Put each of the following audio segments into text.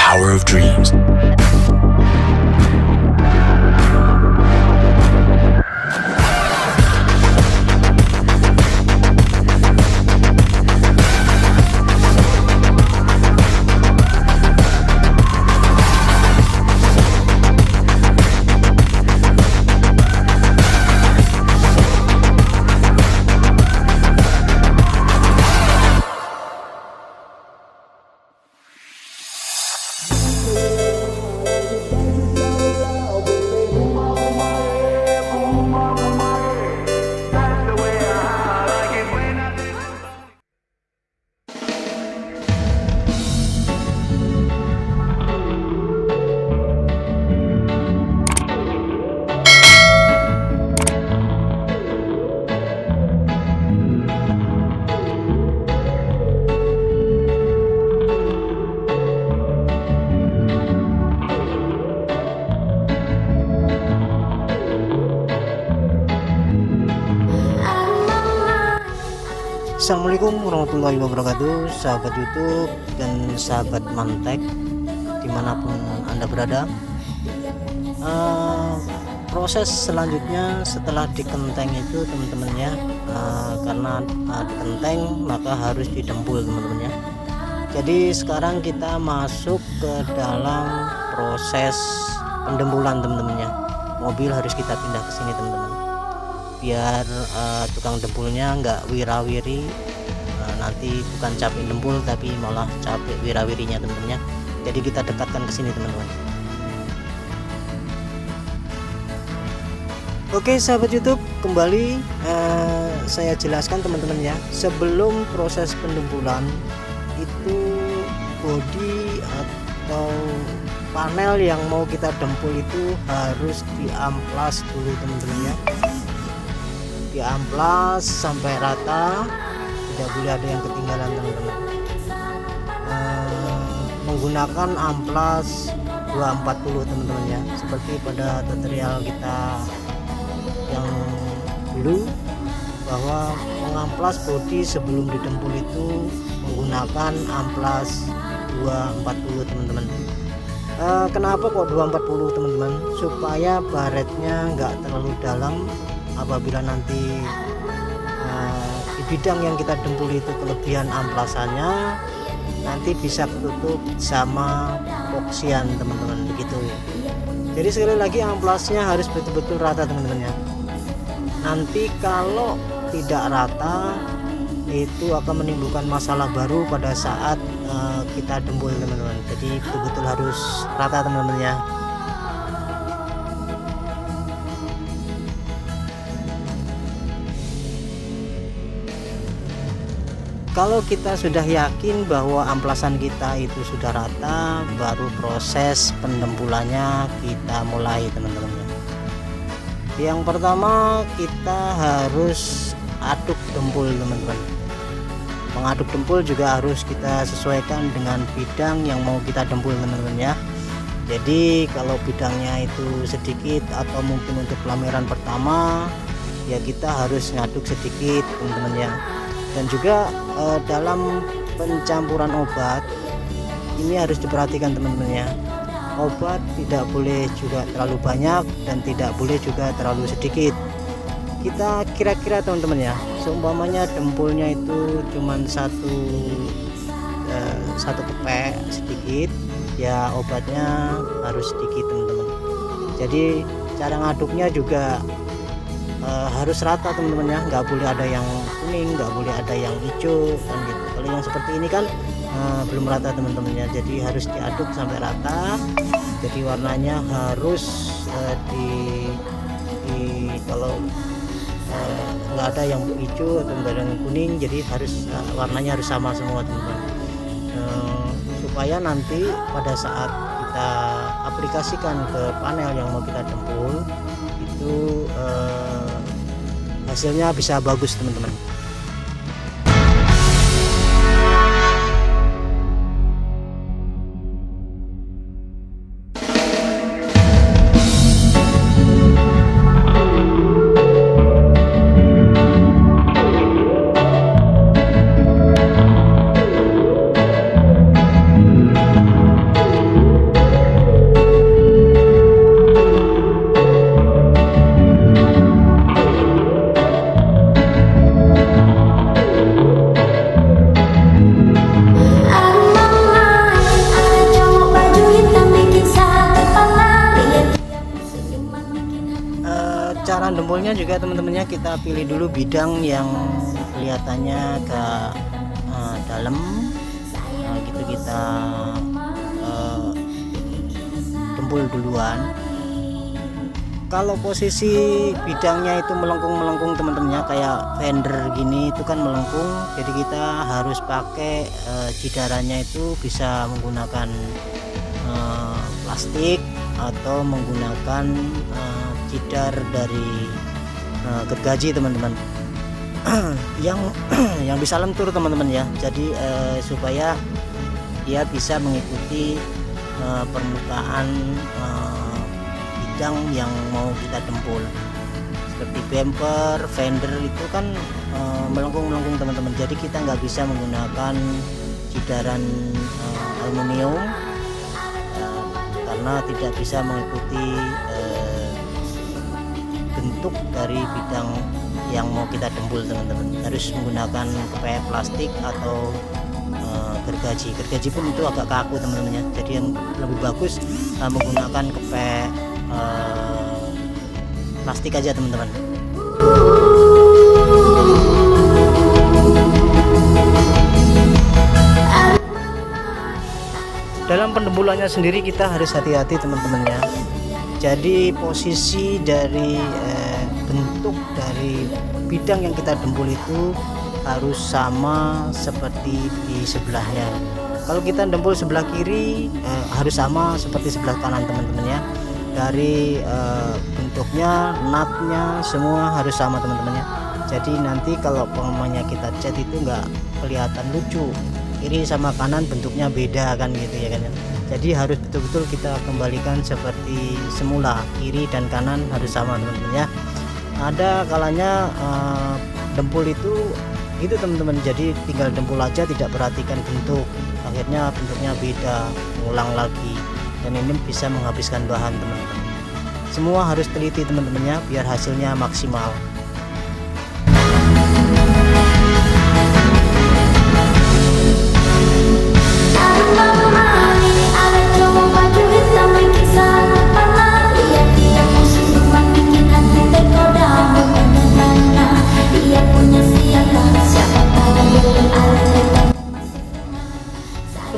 power of dreams. Assalamualaikum warahmatullahi wabarakatuh, sahabat YouTube dan sahabat Mantek dimanapun Anda berada. Proses selanjutnya setelah dikenteng itu teman-teman ya, karena dikenteng maka harus didempul teman-teman ya. Jadi sekarang kita masuk ke dalam proses pendempulan teman-teman ya. Mobil harus kita pindah ke sini teman-teman, biar tukang dempulnya nggak wirawiri, nanti bukan capek dempul tapi malah capek wirawirinya teman-teman ya. Jadi kita dekatkan ke sini teman-teman. Oke sahabat YouTube, kembali saya jelaskan teman-teman ya. Sebelum proses pendempulan itu bodi atau panel yang mau kita dempul itu harus diamplas dulu teman-teman ya. Diamplas sampai rata, tidak boleh ada yang ketinggalan teman-teman. Menggunakan amplas 240 teman-teman ya, seperti pada tutorial kita yang dulu, bahwa mengamplas bodi sebelum didempul itu menggunakan amplas 240 teman-teman. Kenapa kok 240 teman-teman? Supaya baretnya nggak terlalu dalam. Apabila nanti di bidang yang kita dempul itu kelebihan amplasannya, nanti bisa ketutup sama epoksian teman-teman, begitu. Jadi sekali lagi amplasnya harus betul-betul rata teman-teman ya. Nanti kalau tidak rata itu akan menimbulkan masalah baru pada saat kita dempul teman-teman. Jadi betul-betul harus rata teman-teman ya. Kalau kita sudah yakin bahwa amplasan kita itu sudah rata, baru proses pendempulannya kita mulai teman-teman. Yang pertama kita harus aduk dempul teman-teman. Mengaduk dempul juga harus kita sesuaikan dengan bidang yang mau kita dempul teman-teman ya. Jadi kalau bidangnya itu sedikit atau mungkin untuk pelamiran pertama, ya kita harus ngaduk sedikit teman-teman ya. Dan juga dalam pencampuran obat ini harus diperhatikan teman-teman ya. Obat tidak boleh juga terlalu banyak dan tidak boleh juga terlalu sedikit. Kita kira-kira teman-teman ya, seumpamanya dempulnya itu cuman satu kepek sedikit, ya obatnya harus sedikit teman-teman. Jadi cara ngaduknya juga harus rata teman-teman ya, nggak boleh ada yang kuning, nggak boleh ada yang hijau kan gitu. Kalau yang seperti ini kan belum rata teman-teman ya, jadi harus diaduk sampai rata. Jadi warnanya harus kalau nggak ada yang hijau atau nggak ada yang kuning, jadi harus warnanya harus sama semua teman-teman, supaya nanti pada saat kita aplikasikan ke panel yang mau kita dempul itu hasilnya bisa bagus teman-teman. pendempulnya juga teman-temannya kita pilih dulu bidang yang kelihatannya agak dalam. Gitu kita dempul duluan. Kalau posisi bidangnya itu melengkung teman-temannya kayak fender gini itu kan melengkung, jadi kita harus pakai jidarannya itu bisa menggunakan plastik atau menggunakan jidar dari gergaji teman-teman. yang bisa lentur teman-teman ya, jadi supaya dia bisa mengikuti permukaan bidang yang mau kita dempul. Seperti bumper, fender itu kan melengkung teman-teman, jadi kita nggak bisa menggunakan jidaran aluminium karena tidak bisa mengikuti bentuk dari bidang yang mau kita dempul teman-teman. Harus menggunakan kepek plastik atau gergaji pun itu agak kaku teman-teman ya, jadi yang lebih bagus menggunakan kepek plastik aja teman-teman. Dalam pendempulannya sendiri kita harus hati-hati teman-teman ya, jadi posisi dari bentuk dari bidang yang kita dempul itu harus sama seperti di sebelahnya. Kalau kita dempul sebelah kiri harus sama seperti sebelah kanan teman-teman ya. Dari bentuknya, natnya semua harus sama teman-teman ya. Jadi nanti kalau pengamannya kita cat itu nggak kelihatan lucu, kiri sama kanan bentuknya beda kan gitu ya kan. Jadi harus betul-betul kita kembalikan seperti semula, kiri dan kanan harus sama teman-teman ya. Ada kalanya dempul itu gitu teman-teman, jadi tinggal dempul aja tidak perhatikan bentuk, akhirnya bentuknya beda, ulang lagi, dan ini bisa menghabiskan bahan teman-teman. Semua harus teliti teman-temannya biar hasilnya maksimal.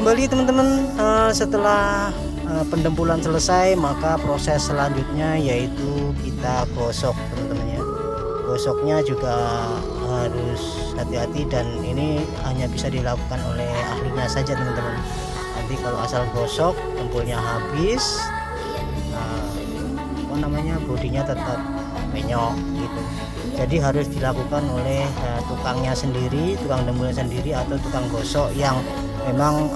Kembali teman-teman, setelah pendempulan selesai maka proses selanjutnya yaitu kita gosok teman-teman ya. Gosoknya juga harus hati-hati dan ini hanya bisa dilakukan oleh ahlinya saja teman-teman. Nanti kalau asal gosok dempulnya habis, bodinya tetap penyok gitu. Jadi harus dilakukan oleh tukangnya sendiri, tukang dempulnya sendiri atau tukang gosok yang memang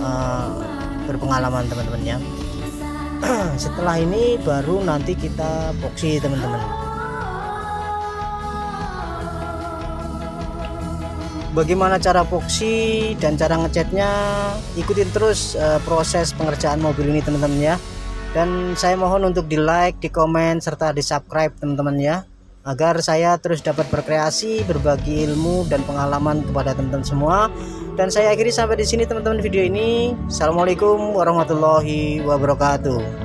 berpengalaman teman-teman ya. Setelah ini baru nanti kita epoksi teman-teman. Bagaimana cara epoksi dan cara ngecatnya, ikutin terus proses pengerjaan mobil ini teman-teman ya. Dan saya mohon untuk di like, di komen, serta di subscribe teman-teman ya, agar saya terus dapat berkreasi, berbagi ilmu dan pengalaman kepada teman-teman semua. Dan saya akhiri sampai di sini teman-teman video ini. Assalamualaikum warahmatullahi wabarakatuh.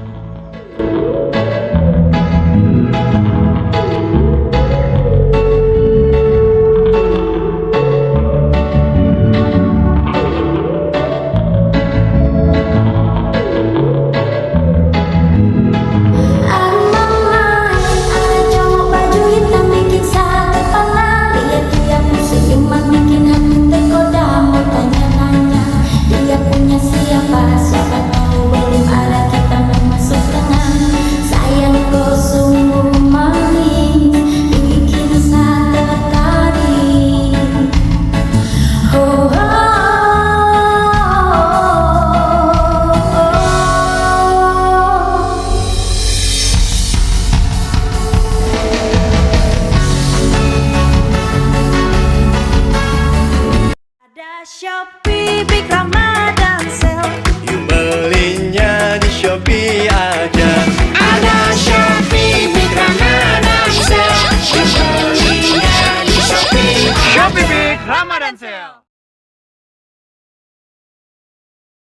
Shopee Big Ramadan Sale. You belinya di Shopee aja. Ada Shopee Big Ramadan Sale. You belinya di Shopee. Shopee Big Ramadan Sale.